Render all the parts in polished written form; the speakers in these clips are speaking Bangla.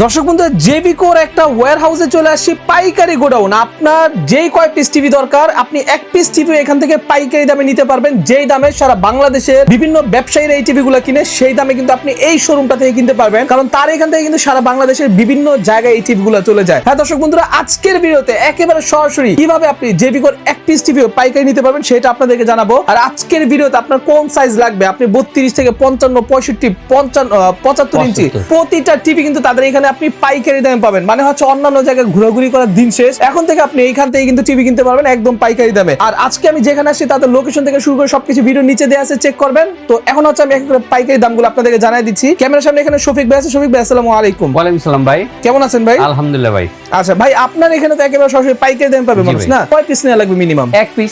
দর্শক বন্ধু, জেবিকোর একটা ওয়্যার হাউসে চলে আসছি, পাইকারি গোডাউন। আপনার যেই কয় পিস টিভি দরকার, আপনি এক পিস টিভি এখান থেকে পাইকারি দামে নিতে পারবেন। যেই দামে সারা বাংলাদেশের বিভিন্ন ব্যবসায়ীরা এই টিভি গুলো কিনে, সেই দামে কিন্তু আপনি এই শোরুমটা থেকে কিনতে পারবেন, কারণ তার এখান থেকে কিন্তু সারা বাংলাদেশের বিভিন্ন জায়গায় এই টিভি গুলো চলে যায়। হ্যাঁ দর্শক বন্ধুরা, আজকের ভিডিওতে একেবারে সরাসরি কিভাবে আপনি জেবিকোর এক পিস টিভি পাইকারি নিতে পারবেন সেটা আপনাদেরকে জানাবো। আর আজকের ভিডিওতে আপনার কোন সাইজ লাগবে, আপনি 32 থেকে 55, 65, 75 ইঞ্চি প্রতিটা টিভি কিন্তু তাদের এখানে আপনি পাইকারি দামে পাবেন। মানে হচ্ছে অন্যান্য জায়গায় ঘোরাঘুরি করার দিন শেষ, এখন থেকে আপনি এইখান থেকে কিন্তু টিভি কিনতে পারবেন একদম পাইকারি দামে। আর আজকে আমি যেখানে আসছি তাদের লোকেশন থেকে শুরু করে সবকিছু ভিডিও নিচে দেওয়া আছে, চেক করবেন। তো এখন হচ্ছে আমি এক করে পাইকারি দামগুলো আপনাদেরকে জানাই দিচ্ছি। ক্যামেরার সামনে এখানে শফিক ভাই আছে। শফিক ভাই, আসসালামু আলাইকুম। ওয়ালাইকুম সালাম ভাই, কেমন আছেন ভাই? আলহামদুলিল্লাহ ভাই। আচ্ছা ভাই, আপনার এখানে তো একেবারে সরাসরি পাইকারি দামে পাবে মানুষ, না? কয় পিস নেওয়া লাগবে মিনিমাম? এক পিস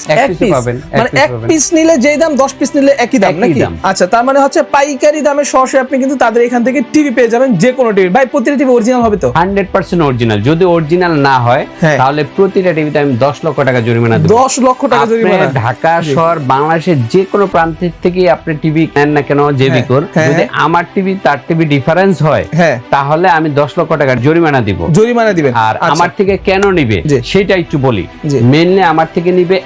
পাবেন। মানে এক পিস নিলে যেই দাম, 10 পিস নিলে একই দাম নাকি? আচ্ছা, তার মানে হচ্ছে পাইকারি দামে সরাসরি আপনি কিন্তু তাদের এখান থেকে টিভি পেয়ে যাবেন, যে কোনো টিভি। ভাই প্রতিটা টিভি অরিজিনাল হবে তো? 100% অরিজিনাল। যদি অরিজিনাল না হয় তাহলে প্রতিটা টিভিতে আমি 10 লক্ষ টাকা জরিমানা দেব। 10 লক্ষ টাকা জরিমানা? ঢাকা শহর, বাংলাদেশের যে কোনো প্রান্ত থেকে আপনি টিভি নেন না কেন জেবিকোর, যদি আমার টিভি তার টিভি ডিফারেন্স হয় তাহলে আমি 10 লক্ষ টাকা জরিমানা দিব। জরিমানা দিবেন। আর আমার থেকে কেন নিবে সেটা একটু বলি। মেইনলি আমার থেকে নিবে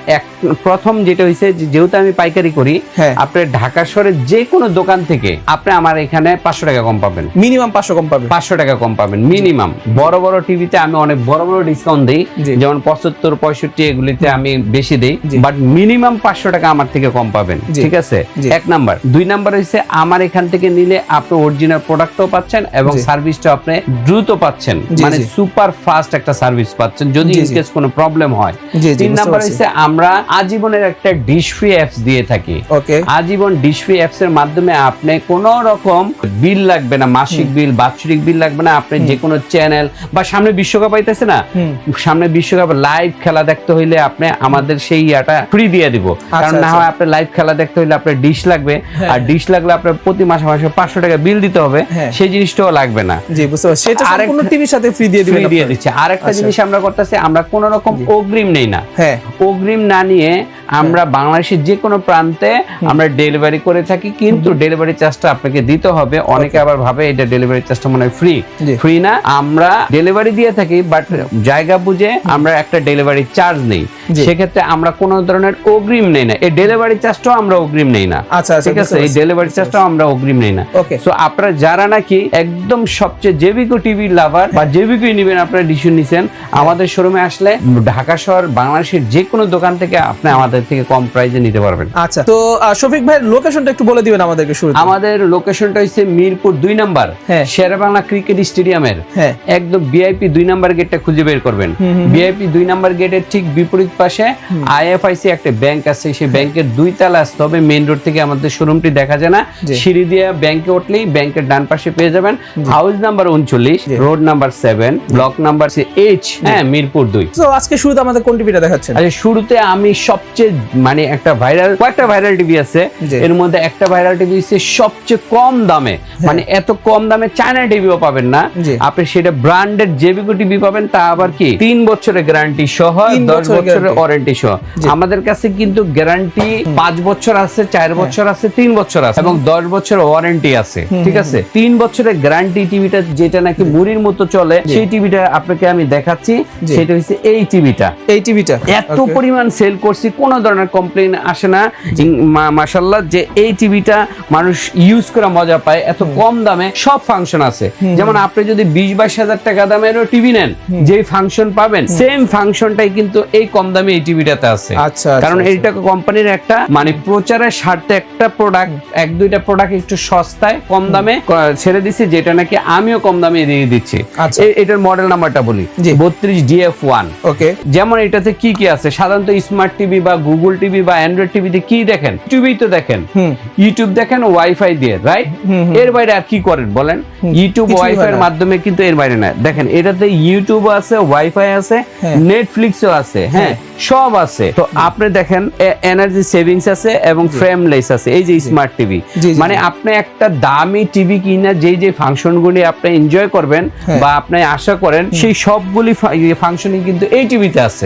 প্রথম যেটা হইছে, যেহেতু আমি পাইকারি করি, আপনি ঢাকা শহরের যে কোনো দোকান থেকে আপনি আমার এখানে 500 টাকা কম পাবেন। মিনিমাম 500 কম পাবেন। 500 টাকা কম পাবেন মিনিমাম। বড় বড় টিভিতে আমি অনেক বড় বড় ডিসকাউন্ট দেই, যেমন 75, 65 এগুলিতে আমি বেশি দেই, বাট মিনিমাম 500 টাকা আমার থেকে কম পাবেন। ঠিক আছে, এক নাম্বার। দুই নাম্বার হইছে, আমার এখান থেকে নিলে আপনি অরিজিনাল প্রোডাক্টও পাচ্ছেন এবং সার্ভিসটা আপনি দ্রুত পাচ্ছেন, মানে সুপার ফাস্ট একটা সার্ভিস পাচ্ছেন যদি ইন কেস কোনো প্রবলেম হয়। তিন নাম্বার হইছে, আমরা আজীবনের একটা ডিশ ফ্রি অ্যাপস দিয়ে থাকি। আজীবন ডিশ ফ্রি অ্যাপস এর মাধ্যমে আপনি কোনো রকম বিল লাগবে না, মাসিক বিল, বাৎসরিক বিল লাগবে না। আপনি যে কোনো চ্যানেল, বা সামনে বিশ্বকাপ আইতেছে না, সামনে বিশ্বকাপ লাইভ খেলা দেখতে হইলে আপনি আমাদের সেই ইয়াটা ফ্রি দিয়ে দিব। কারণ না হয় আপনি লাইভ খেলা দেখতে হইলে আপনার ডিশ লাগবে, আর ডিশ লাগলে আপনার প্রতি মাসে 500 টাকা বিল দিতে হবে, সেই জিনিসটাও লাগবে না। জি, বুঝতে পারছি। সেটা সম্পূর্ণ টিভির সাথে ফ্রি দিয়ে দিচ্ছে। আরেকটা জিনিস আমরা করতেছি, আমরা কোনো রকম অগ্রিম নেই না। অগ্রিম না নিয়ে আমরা বাংলাদেশের যে কোনো প্রান্তে আমরা ডেলিভারি করে থাকি, কিন্তু ডেলিভারি চার্জটা আপনাকে দিতে হবে। অনেকে আবার ভাবে এটা ডেলিভারি চার্জটা মনে হয় ফ্রি। ফ্রি না, আমরা ডেলিভারি দিয়ে থাকি, বাট জায়গা বুঝে আমরা একটা ডেলিভারি চার্জ নেই। সেক্ষেত্রে আমরা কোনো ধরনের অগ্রিম নেই না, এই ডেলিভারি চার্জটাও আমরা অগ্রিম নেই না। ঠিক আছে, এই ডেলিভারি চার্জটাও আমরা অগ্রিম নেই না। সো আপনারা যারা নাকি একদম সবচেয়ে জেবিকো টিভি লাভার বা জেবিকো নিবেন, আপনারা ডিসিশন নিছেন, আমাদের শোরুমে আসলে ঢাকা শহর, বাংলাদেশের যে কোনো দোকান থেকে আপনি আমাদের থেকে কম প্রাইসে নিতে পারবেন। আচ্ছা, তো শফিক ভাই লোকেশনটা একটু বলে দিবেন আমাদেরকে শুরুতে। আমাদের লোকেশনটা হচ্ছে মিরপুর 2 নাম্বার, শেরেবাংলা ক্রিকেট স্টেডিয়ামের একদম ভিআইপি 2 নাম্বার গেটটা খুঁজে বের করবেন। ভিআইপি 2 নাম্বার গেটের ঠিক বিপরীত পাশে আইএফআইসি একটা ব্যাংক আছে, সেই ব্যাংকের 2 তলা আসতে হবে। মেইন রোড থেকে আমাদের শোরুমটি দেখা যায় না, সিঁড়ি দিয়ে ব্যাংকে উঠলেই ব্যাংকের ডান পাশে পেয়ে যাবেন। House number 39, road number 7, block number H, Mirpur 2। তো আজকে শুরুতে আমাদের কোন টিভিটা দেখাচ্ছেন? আচ্ছা, শুরুতে আমি সবচেয়ে মানে একটা কয়েকটা ভাইরাল টিভি আছে, এর মধ্যে একটা ভাইরাল টিভি হচ্ছে সবচেয়ে কম দামে, মানে এত কম দামে চায়না টিভিও পাবেন না আপনি, সেটা ব্র্যান্ডেড জেবিকো টিভি পাবেন, তা আবার কি 3 বছরের গ্যারান্টি সহ, 10 বছরের ওয়ারেন্টি সহ। আমাদের কাছে কিন্তু গ্যারান্টি 5 বছর আছে, 4 বছর আছে, 3 বছর আছে এবং 10 বছরের ওয়ারেন্টি আছে। ঠিক আছে, 3 বছরের গ্যারান্টি টিভিটা যেটা নাকি মুড়ির মতো চলে, সেই টিভিটা আপনাকে আমি দেখাচ্ছি। সেটা হচ্ছে এই টিভিটা। এই টিভিটা এত পরিমাণ সেল করছি, কোনো ধরনের কমপ্লেইন আসে না, মাশাআল্লাহ। যে এই টিভিটা মানুষ ইউজ করে মজা পায়, এত কম দামে সব ফাংশন আছে। যেমন আপনি যদি 20-22 হাজার টাকা দামের টিভি নেন, যে ফাংশন পাবেন সেম ফাংশনটাই কিন্তু এই কম দামে এই টিভিটাতে আছে। কারণ এইটা কোম্পানির একটা মানে প্রচারের স্বার্থে একটা প্রোডাক্ট, 1-2টা প্রোডাক্ট একটু সস্তায় কম দামে ছেড়ে দিচ্ছি, যেটা নাকি আমিও কম দামে দিয়ে দিচ্ছি। এটার মডেল নাম্বারটা বলি, 32DF1। যেমন এটাতে কি কি আছে, সাধারণত স্মার্ট টিভি বা গুগল টিভি বা অ্যান্ড্রয়েড টিভিতে কি দেখেন, টিভি তো দেখেন, ইউটিউব দেখেন ওয়াইফাই দিয়ে, রাইট? এর বাইরে আর কি করেন বলেন? ইউটিউব ওয়াইফাই এর মাধ্যমে, কিন্তু এর বাইরে না। দেখেন এটাতে ইউটিউব আছে, ওয়াইফাই আছে, নেটফ্লিক্সও আছে, সব আছে। তো আপনি দেখেন এনার্জি সেভিংস আছে এবং ফ্রেমলেস আছে, এই যে স্মার্ট টিভি। মানে আপনি একটা দামি টিভি কিনা যেই যে ফাংশনগুলি আপনি এনজয় করবেন বা আপনি আশা করেন সেই সবগুলি ফাংশনই কিন্তু এই টিভিতে আছে।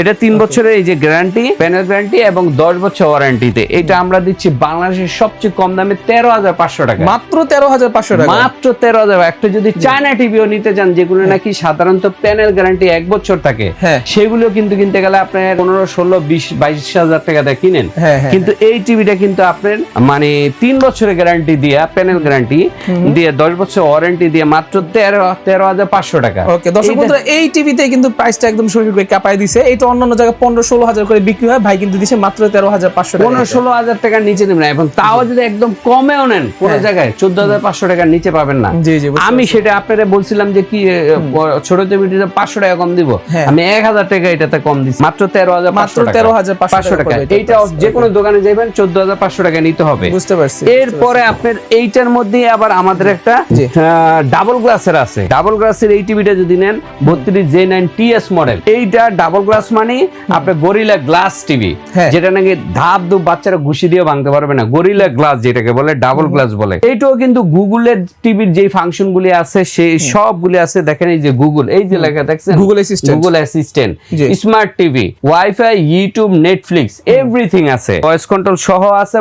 এটা 3 বছরের এই যে গ্যারান্টি, প্যানেল গ্যারান্টি এবং 10 বছর ওয়ারেন্টিতে। এটা আমরা দিচ্ছি বাংলাদেশের সবচেয়ে কম দামে 13,500 টাকা, মাত্র 13,500 টাকা, মাত্র 13,000। একটা যদি চায়না টিভিও নিতে চান যেগুলো নাকি সাধারণত প্যানেল গ্যারান্টি 1 বছর থাকে, সেগুলো কিন্তু কিনতে গেলে আপনার 15, 16, 20, 22,000 টাকা দিয়ে কিনেন। কিন্তু এই টিভিটা কিন্তু আপনার মানে 3 বছরের গ্যারান্টি দিয়ে, প্যানেল গ্যারান্টি দিয়ে, 10 বছর ওয়ারেন্টি দিয়ে মাত্র 13,500 টাকা। ওকে দর্শক বন্ধুরা, এই টিভিতে কিন্তু প্রাইসটা একদম শরীর করে কাঁপায় দিছে। এটা অন্যান্য জায়গায় 15-16 করে বিক্রি হয়, ভাই কিন্তু দিছে মাত্র 13,500 টাকা। 15-16 টাকার নিচে নেবেন না, এবং তাও যদি একদম কমেও নেন কোন জায়গায় 14,500 টাকার নিচে পাবেন না। আমি সেটা আপনারা বলছিলাম যে কি ছোট টিভিতে 500 টাকা কম দিব, আমি 1,000 টাকা এটাতে কম দিচ্ছি, মাত্র 13,500 টাকা। এইটা যে কোনো দোকানে যাবেন 14,500 টাকা নিতে হবে। বুঝতে পারছি। এরপরে আপনার এইটার মধ্যে আবার আমাদের একটা ডাবল গ্লাসের আছে। ডাবল গ্লাসের এই টিভিটা যদি নেন 32J9TS মডেল, এইটা ডাবল গ্লাস মানে আপনার গরিলা গ্লাস টিভি, যেটা নাকি ধাপ ধুপ বাচ্চারা ঘুষি দিয়ে ভাঙতে পারবে না। গরিলা গ্লাস যেটাকে বলে, ডাবল গ্লাস বলে। এইটাও কিন্তু গুগলের টিভির যে ফাংশন গুলি আছে সেই সবগুলি আছে। দেখেন এই যে গুগল, এই যে লেখা দেখছেন Google assistant, smart TV, wifi, YouTube, Netflix, everything আছে। ভয়েস কন্ট্রোল সহ আছে,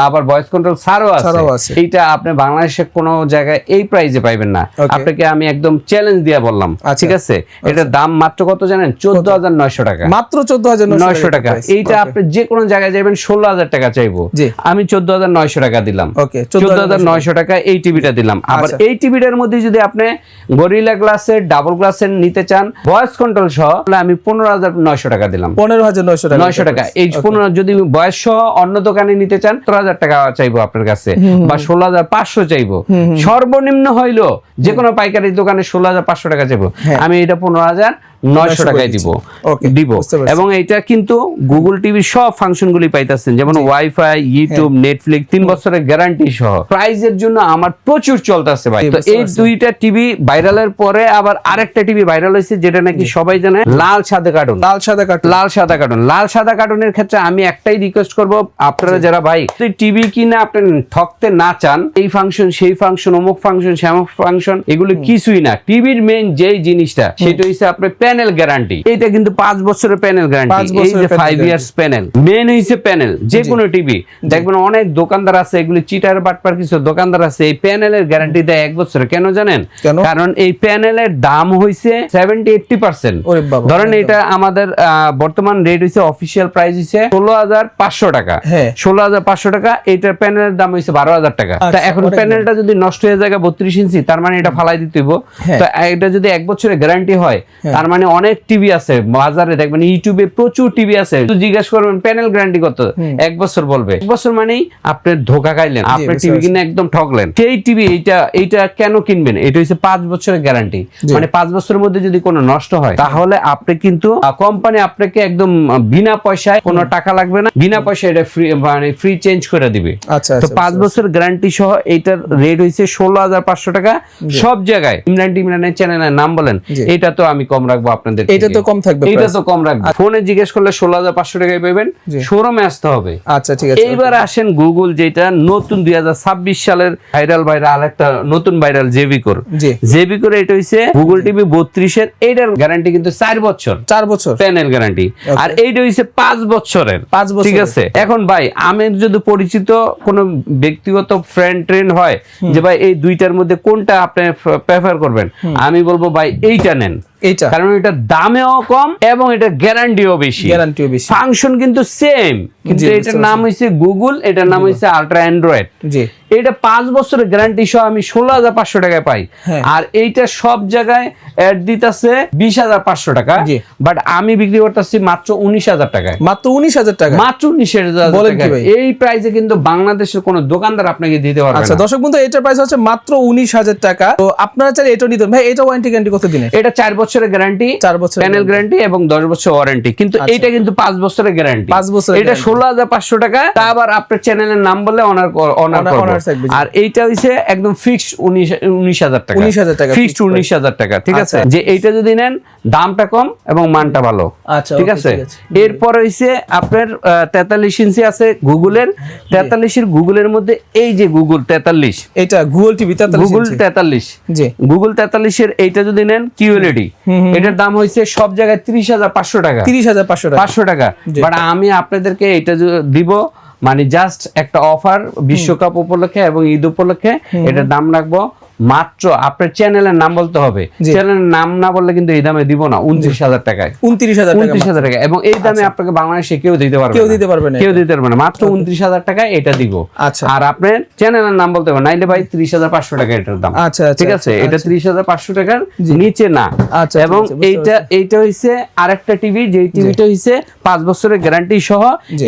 আবার ভয়েস কন্ট্রোল ছাড়াও আছে। এইটা আপনি বাংলাদেশে কোনো জায়গায় এই প্রাইসে পাইবেন না। আপনাকে আমি একদম চ্যালেঞ্জ দিয়ে বললাম, ঠিক আছে? এটার দাম মাত্র কত জানেন? 14,900 টাকা, মাত্র 14,900 টাকা। এইটা আপনি যে কোনো জায়গায় যাবেন 16,000 টাকা চাইবো, আমি 14,900 টাকা দিলাম। 14,900 টাকা এই টিভিটা দিলাম। আবার এই টিভিটার মধ্যে যদি আপনি গরিলা গ্লাসের, ডাবল গ্লাসের নিতে চান ভয়েস কন্ট্রোল সহ, তাহলে আমি 15,900 টাকা দিলাম। 15,900 টাকা। এই 15 যদি ভয়েস সহ অন্য দোকানে নিতে চান 17,000 টাকা চাইবো আপনার কাছে, বা 16,500 চাইবো। সর্বনিম্ন হইলো যে কোনো পাইকারি দোকানে 16,500 টাকা চাইবো, আমি এটা 15,900 টাকায় দিব। এবং এটা কিন্তু গুগল টিভির সব ফাংশন গুলি পাইতেছেন, যেমন ওয়াইফাই, ইউটিউব, নেটফ্লিক্স, 3 বছরের গ্যারান্টি সহ। প্রাইজের জন্য আমার প্রচুর চলতেছে ভাই। তো এই দুইটা টিভি ভাইরালের পরে আবার আরেকটা টিভি ভাইরাল হয়েছে, যেটা নাকি সবাই জানে, লাল সাদা কার্টুন। লাল সাদা কার্টুনের ক্ষেত্রে আমি একটাই রিকোয়েস্ট করব, আপনারা যারা ভাই টিভি কিনে আপনি ঠকতে না চান, এই ফাংশন সেই ফাংশন, অমুক ফাংশন শ্যামক ফাংশন, এগুলো কিছুই না। টিভির মেইন যেই জিনিসটা সেটা হচ্ছে আপনার প্যানেল গ্যারান্টি। এটা কিন্তু 5 বছরের প্যানেল গ্যারান্টি, এই যে 5 ইয়ার্স প্যানেল। মেইন হইছে প্যানেল। যে কোনো টিভি দেখবেন অনেক দোকানদার আছে, এগুলো চিটার বাটপার কিছু দোকানদার আছে, এই প্যানেলের গ্যারান্টি দেয় 1 বছরের। কেন জানেন? কারণ এই প্যানেলের দাম হইছে 70-80%। ধরেন এটা আমাদের বর্তমান রেট হইছে, অফিশিয়াল প্রাইস হইছে 16,500 টাকা। 16,500 টাকা। এইটার প্যানেলের দাম হইছে 12,000 টাকা। তা এখন প্যানেলটা যদি নষ্ট হয়ে যায় 32 ইঞ্চি, তার মানে এটা ফালাই দিতে হইব। তো এটা যদি 1 বছরের গ্যারান্টি হয়, তার মানে অনেক টিভি আছে বাজারে, দেখবেন ইউটিউবে প্রচুর টিভি আছে। জিজ্ঞাসা করবেন প্যানেল গ্যারান্টি কত, 1 বছর বলবে। 1 বছর মানেই আপনি ধোকা খাইলেন, আপনি টিভি কিনে একদম ঠকলেন। সেই টিভি এইটা কেন কিনবেন? এটা হচ্ছে 5 বছরের গ্যারান্টি। মানে 5 বছরের মধ্যে যদি কোনো নষ্ট হয়, তাহলে আপনি কিন্তু কোম্পানি আপনাকে একদম বিনা পয়সায়, কোনো টাকা লাগবে না, বিনা পয়সায় এটা ফ্রি, মানে ফ্রি চেঞ্জ করে দিবে। তো 5 বছর গ্যারান্টি সহ এইটার রেট হইছে 16,500 টাকা। সব জায়গায় ইমরানের চ্যানেলের নাম বলেন, এটা তো আমি কম রাখবো আপনাদের। এটা তো কম থাকবে, এটা তো কম রাখবো। ফোনে জিজ্ঞেস করলে 16,500 টাকায় পাবেন, শোরুমে আসতে হবে। আচ্ছা ঠিক আছে। এইবার আসেন গুগল, যেটা নতুন 2026 সালের ভাইরাল একটা নতুন ভাইরাল জেভিকোর। এটা হইছে গুগল টিভি 32 এর। এটার গ্যারান্টি কিন্তু 4 বছর প্যানেল গ্যারান্টি, আর এইটা হইছে 5 বছরের। ঠিক আছে। এখন ভাই আমি যদি পরিচিত কোনো ব্যক্তিগত ফ্রেন্ড হয় যে ভাই এই দুইটার মধ্যে কোনটা আপনি প্রেফার করবেন, আমি বলবো ভাই এইটা নেন, কারণ এটা দামেও কম এবং এটা গ্যারান্টিও বেশি। ফাংশন কিন্তু সেম, কিন্তু এটার নাম হইছে গুগল, এটার নাম হইছে আল্ট্রা অ্যান্ড্রয়েড। এটা 5 বছরের গ্যারান্টি সহ আমি 16,500 টাকায় পাই। আর এইটা সব জায়গায় অ্যাড দিতেছে 20,500 টাকা, বাট আমি বিক্রি করতেছি মাত্র 19,000 টাকায়। মাত্র 19,000 টাকা। এই প্রাইসে কিন্তু বাংলাদেশের কোনো দোকানদার আপনাকে দিতে পারবে না। আচ্ছা দর্শক বন্ধু, এটার প্রাইস হচ্ছে মাত্র 19,000 টাকা। তো আপনারা চাইলে এটা নিতে ভাই। এটা ওয়ারেন্টি গ্যারান্টি কত দিনের? এটা 4 বছরের গ্যারান্টি, 4 বছর প্যানেল গ্যারান্টি এবং 10 বছর ওয়ারেন্টি। কিন্তু এইটা কিন্তু 5 বছরের গ্যারান্টি। 5 বছর। এটা 16,500 টাকা। তা আবার আপনার চ্যানেলের নাম বলে অনার করব। আর এইটা হইছে একদম ফিক্সড 19,000 টাকা, 19,000 টাকা ফিক্সড 19,000 টাকা, ঠিক আছে। যে এইটা যদি নেন দামটা কম এবং মানটা ভালো, আচ্ছা ঠিক আছে। এরপর হইছে আপনার 43 ইঞ্চি আছে গুগলের, 43 এর গুগলের মধ্যে এই যে গুগল 43, এটা গুগল টিভি 43 গুগল 43, জি গুগল 43 এর এইটা যদি নেন QLED, এটার দাম হইছে সব জায়গায় 30,500 টাকা, 30,500 টাকা, 500 টাকা। বাট আমি আপনাদেরকে এটা দিব মানে জাস্ট একটা অফার বিশ্বকাপ উপলক্ষে এবং ঈদ উপলক্ষে, এটার দাম রাখবো মাত্র, আপনার চ্যানেলের নাম বলতে হবে, চ্যানেলের নাম না বললে কিন্তু এই দামে দিব না, 29,000 টাকায়, 29,000 টাকা। এবং এই দামে আপনাকে বাংলাদেশে কেউ দিতে পারবে না, কেউ দিতে পারবে না, মাত্র 29,000 টাকায় এটা দিব। আর আপনার চ্যানেলের নাম বলতে হবে, নাইলে ভাই 30,500 টাকা এটার দাম, ঠিক আছে। এটা 30,500 টাকার নিচে না। এবং এইটা হইছে আরেকটা টিভি, যে টিভিটা হইছে 5 বছরের গ্যারান্টি সহ,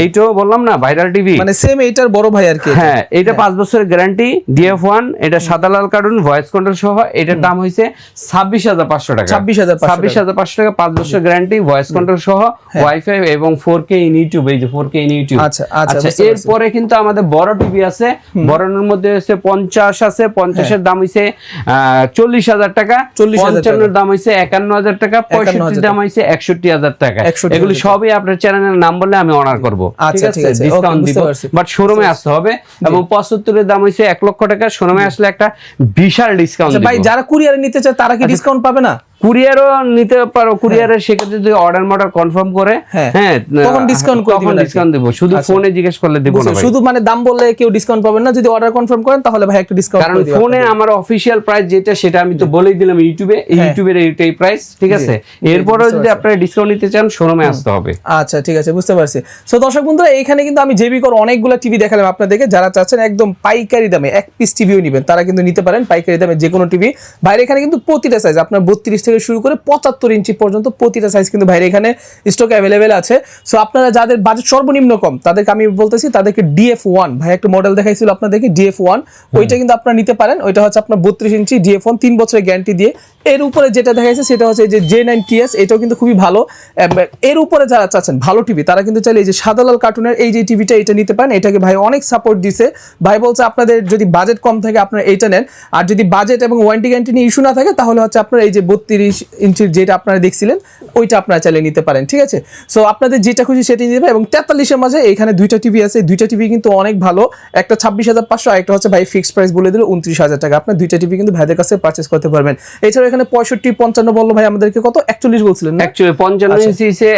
এইটাও বললাম না ভাইরাল টিভি, মানে সেম এইটার বড় ভাই আর কি। হ্যাঁ, এটা 5 বছরের গ্যারান্টি, DF1, এটা সাদা লাল কার্টুন, ভয়েস কন্ট্রোল সহ। এটার দাম হইছে 26,500 টাকা, 26,500 টাকা, 5 বছর গ্যারান্টি, ভয়েস কন্ট্রোল সহ, ওয়াইফাই এবং 4K ইন ইউটিউব, এই যে 4K ইন ইউটিউব। আচ্ছা, এরপরে কিন্তু আমাদের বড় টিভি আছে, বড়র মধ্যে হচ্ছে 50 আছে, 50 এর দাম হইছে 40,000 টাকা, 55 এর দাম হইছে 51,000 টাকা, 65 এর দাম হইছে 61,000 টাকা। এগুলো সবই আপনার চ্যানেলের নাম বললে আমি অনার করব, ঠিক আছে, ডিসকাউন্ট দিব। বাট শোরুমে আসতে হবে। এবং 75 এর দাম হইছে 1 লক্ষ টাকা, শোরুমে আসলে একটা বিশাল ডিসকাউন্ট দিব। ভাই যারা কুরিয়ারে নিতে চায় তারা কি ডিসকাউন্ট পাবে না? কুরিয়ারও নিতে পারো, কুরিয়ারের সেক্ষেত্রে যদি অর্ডার মর্ডার কনফার্ম করে, হ্যাঁ তখন ডিসকাউন্ট করে দিবেন, ডিসকাউন্ট দেব। শুধু ফোনে জিজ্ঞেস করলে দেব না ভাই, শুধু মানে দাম বললে কেউ ডিসকাউন্ট পাবেন না। যদি অর্ডার কনফার্ম করেন তাহলে ভাই একটা ডিসকাউন্ট করে দিবেন। কারণ ফোনে আমার অফিশিয়াল প্রাইস যেটা সেটা আমি তো বলেই দিলাম ইউটিউবের এইটাই প্রাইস, ঠিক আছে। এরপরও যদি আপনারা ডিসকাউন্ট নিতে চান শোরুমে আসতে হবে। আচ্ছা, ঠিক আছে, বুঝতে পারছি। সো দর্শক বন্ধুরা, এখানে কিন্তু আমি জেবিকর অনেকগুলো টিভি দেখালাম আপনাদেরকে। যারা চাচ্ছেন একদম পাইকারি দামে এক পিস টিভিও নেবেন তারা কিন্তু নিতে পারেন পাইকারি দামে যে কোনো টিভি। বাইরে এখানে কিন্তু প্রতিটা সাইজ আপনার 32 থেকে শুরু করে 75 ইঞ্চি পর্যন্ত প্রতিটা সাইজ কিন্তু বাইরে এখানে স্টক অ্যাভেলেবেল আছে। সো আপনারা যাদের বাজেট সর্বনিম্ন কম তাদেরকে আমি বলতেছি, তাদেরকে DF1 ভাই একটা মডেল দেখাইছিল আপনাদেরকে, DF1 ওইটা কিন্তু আপনারা নিতে পারেন। ওইটা হচ্ছে আপনার 32 ইঞ্চি DF1, 3 বছরের গ্যারান্টি দিয়ে। এর উপরে যেটা দেখাইছে সেটা হচ্ছে যে J9TS, এটাও কিন্তু খুবই ভালো। এর উপরে যারা চাচ্ছেন ভালো টিভি তারা কিন্তু চাইলে এই যে সাদা লাল কার্টুনের এই যে টিভিটা, এটা নিতে পারেন। এটাকে ভাই অনেক সাপোর্ট দিছে। ভাই বলছে আপনাদের যদি বাজেট কম থাকে আপনারা এইটা নেন, আর যদি বাজেট এবং ওয়ারেন্টি গ্যারান্টি নিয়ে ইস্যু না থাকে তাহলে হচ্ছে আপনারা এই যে 32 ইঞ্চির যেটা আপনারা দেখছিলেন ওইটা আপনারা চাইলে নিতে পারেন, ঠিক আছে। সো আপনাদের যেটা খুশি সেটাই নিতে পারেন। এবং 43 এর মাঝে এখানে দুইটা টিভি আছে, দুইটা টিভি কিন্তু অনেক ভালো। একটা 26,500, আর একটা হচ্ছে ভাই ফিক্সড প্রাইস বলে দিল 29,000 টাকা। আপনার দুইটা টিভি কিন্তু ভাইদের কাছে পারচেজ করতে পারবেন। এছাড়া এখানে 65, 55 বললো ভাই আমাদেরকে কত 41 বলছিলেন না? অ্যাকচুয়ালি 55 ইঞ্চি হইছে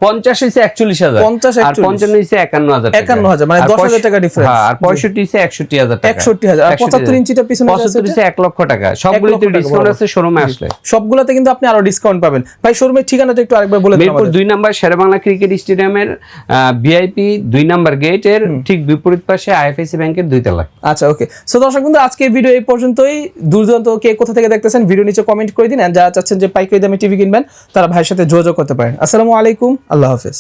50 হইছে 41,000, 50 আর 55 হইছে 51,000 টাকা, 51,000 মানে 10,000 টাকা ডিফারেন্স। হ্যাঁ, আর 65 হইছে 61,000 টাকা, 61,000। আর 75 ইঞ্চিটা পিছনে 75 হইছে 1 লক্ষ টাকা। সবগুলোতে ডিসকাউন্ট আছে শোরুমে আসলে, সবগুলোতে কিন্তু আপনি আরো ডিসকাউন্ট পাবেন। ভাই শোরুমের ঠিকানাটা একটু আরেকবার বলে দিন আমাদের। মিরপুর 2 নাম্বার শেরেবাংলা ক্রিকেট স্টেডিয়ামের VIP 2 নাম্বার গেটের ঠিক বিপরীত পাশে IFIC ব্যাংকের 2 তলা। আচ্ছা, ওকে। সো দর্শক বন্ধু, আজকের ভিডিও এই পর্যন্তই। দূরদূরান্ত কে কোথা থেকে দেখতেছেন ভিডিও নিচে কমেন্ট করে দিন। আর যারা চাচ্ছেন যে পাইকারি দামে টিভি কিনবেন তারা ভাইয়ের সাথে যোগাযোগ করতে পারেন। আসসালামু আলাইকুম, আল্লাহ হাফেজ।